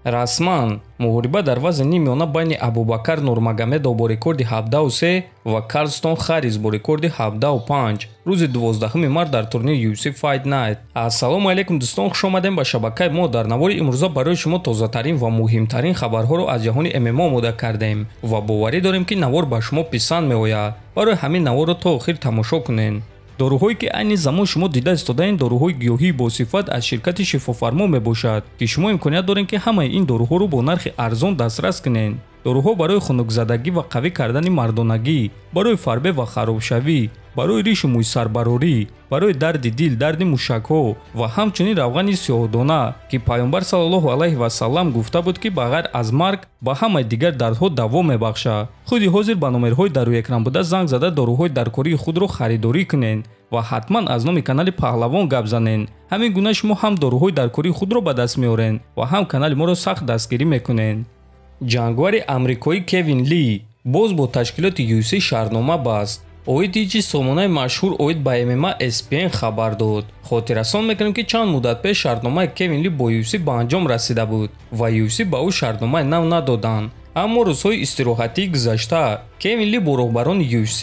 расман муҳориба дар вазни нимёна байни Абубакар Нурмагомедов бо рекорди 73 ва Карлстон Харрис бо рекорди 75 рӯзи 12 март дар турнири UFC Fight Night. Ассалому алайкум дӯстон, хуш омадем ба шабакаи мо. Дар навори имрӯза барои шумо тозатарин ва муҳимтарин хабарҳоро аз ҷаҳони ММА омода кардем ва боварӣ дорем ки навор ба шумо писанд меояд. барои ҳамин наворро то охир тамошо кунед. доруҳое ки айни замон шумо дида истодаин доруҳои гиёҳии босифат аз ширкати шифофармо мебошад ки шумо имконият доред ки ҳамаи ин доруҳоро бо нархи арзон дастрас кунед. доруҳо барои хунукзадагӣ ва қавӣ кардани мардонагӣ, барои фарбе ва харобшавӣ, барои ришу мӯйсарбарорӣ, барои дарди дил, дарди мушакҳо ва ҳамчунин равғани сиёҳдона ки пайғамбар саллаллоҳу алайҳи васаллам гуфта буд ки ба ғайр аз марг ба ҳамаи дигар дардҳо даво мебахшад. худи ҳозир ба номерҳои дар рӯи экран буда занг зада доруҳои даркории худро харидорӣ кунед ва ҳатман аз номи канали Паҳлавон гап занед. ҳамин гуна шумо ҳам доруҳои даркории худро ба даст меоред ва ҳам канали моро сахт дастгирӣ мекунед. ҷангвари амрикоӣ Кевин Ли боз бо ташкилоти UFC шаҳрнома баст. оиди ҷи сомонаи машҳур оид ба MMA ESPN хабар дод. хотиррасон мекунем ки чанд муддат пеш шаҳрномаи Кевин Ли бо UFC ба анҷом расида буд ва UFC ба ӯ шаҳрномаи нав надоданд. аммо рӯзҳои истироҳатии гузашта Кевин Ли бо роҳбарони UFC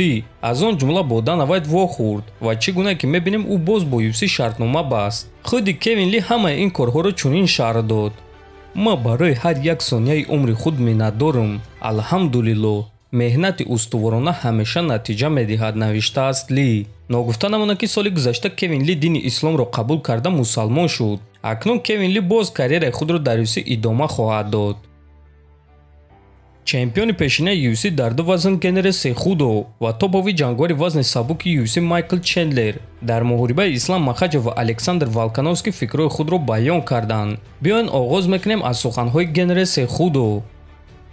аз он ҷумла бо Дана Вайт вохӯрд ва чӣ гуна ки мебинем ӯ боз бо UFC шаҳрнома баст. худи Кевин Ли ҳамаи ин корҳоро чунин шарҳ дод: ма барои ҳар як сонияи умри худ миннатдорам. алҳамдулиллоҳ, меҳнати устуворона ҳамеша натиҷа медиҳад, навиштааст Ли. ногуфта намонад ки соли гузашта Кевин Ли дини исломро қабул карда мусалмон шуд. акнун Кевин Ли боз карьераи худро дар UFC идома хоҳад дод. чемпиони пешинаи UFC дар ду вазн Генри Сехудо ва топови ҷангвари вазни сабуки UFC Майкл Чендлер дар муҳорибаи Ислам Махачев ва Александр Волкановский фикрҳои худро баён карданд. биёин оғоз мекунем аз суханҳои Генри Сехудо.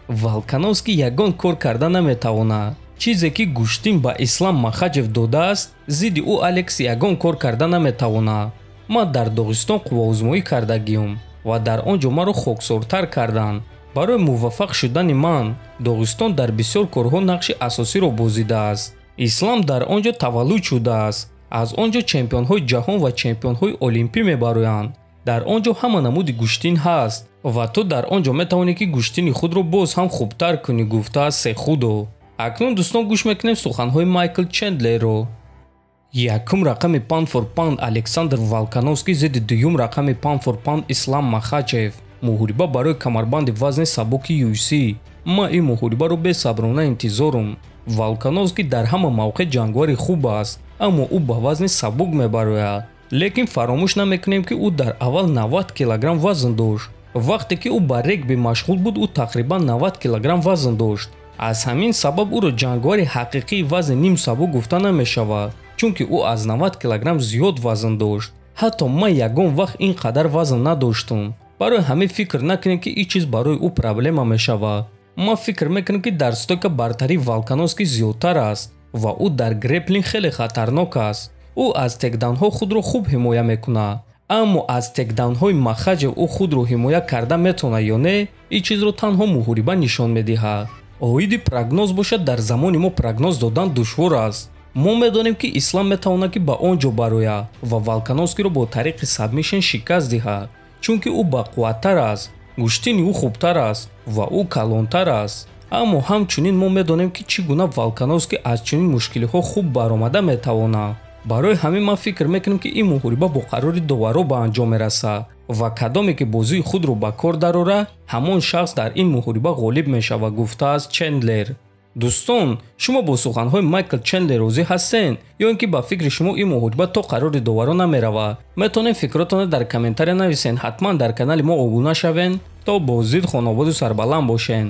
Волкановский ягон кор карда наметавонад. чизе ки гӯштин ба Ислам Махачев додааст, зидди ӯ Алекс ягон кор карда наметавонад. ман дар Доғистон қувваозмоӣ кардагиам ва дар он ҷо маро хоксортар карданд. барои муваффақ шудани ман Доғистон дар бисёр корҳо нақши асосиро бозидааст. ислам дар он ҷо таваллуд шудааст. аз он ҷо чемпионҳои ҷаҳон ва чемпионҳои олимпӣ мебароянд. дар он ҷо ҳама намуди гӯштин ҳаст ва ту дар он ҷо метавонӣ ки гӯштини худро боз ҳам хубтар кунӣ, гуфтааст Сехудо. акнун дӯстон гӯш мекунем суханҳои Майкл Чендлерро. якум рақами паунд фор паунд Александр Волкановский зидди дуюм рақами паунд фор паунд Ислам Махачев. муҳориба барои камарбанди вазни сабуки UFC. ман ин муҳорибаро бесаброна интизорам. Волкановский дар ҳама мавқеъ ҷангвари хуб аст, аммо ӯ ба вазни сабук мебарояд. лекин фаромӯш намекунем ки ӯ дар аввал 90 килограмм вазн дошт. вақте ки ӯ ба регби машғул буд, ӯ тақрибан 90 килограмм вазн дошт. аз ҳамин сабаб ӯро ҷангвари ҳақиқии вазни ним сабук гуфта намешавад, чунки ӯ аз 90 килограмм зиёд вазн дошт. ҳатто ман ягон вақт ин қадар вазн надоштам. барои ҳамин фикр накунем ки ин чиз барои ӯ проблема мешавад. ман фикр мекунам ки дар стойка бартарӣ Волкановский зиёдтар аст ва ӯ дар греплинг хеле хатарнок аст. ӯ аз текдаунҳо худро хуб ҳимоя мекунад, аммо аз текдаунҳои Махачев ӯ худро ҳимоя карда метавонад ё не, ин чизро танҳо муҳориба нишон медиҳад. оиди прогноз бошад, дар замони мо прогноз додан душвор аст. мо медонем ки Ислам метавонад ки ба он ҷо барояд ва Волкановскийро бо тариқи сабмишн шикаст диҳад, чунки ӯ бақувваттар аст, гӯштини ӯ хубтар аст ва ӯ калонтар аст. аммо ҳамчунин мо медонем ки чӣ гуна Волкановский аз чунин мушкилиҳо хуб баромада метавонад. барои ҳамин ман фикр мекунам ки ин муҳориба бо қарори доваро ба анҷом мерасад ва кадоме ки бозии худро ба кор дарорад, ҳамон шахс дар ин муҳориба ғолиб мешавад, гуфтааст Чендлер. дӯстон, шумо бо суханҳои Майкл Чендлер розӣ ҳастен ё ин ки ба фикри шумо ин муҳориба то қарори доваро намеравад? метавонед фикротонро дар комментария нависен. ҳатман дар канали мо обуна шавен. то бозид хонободу сарбаланд бошен.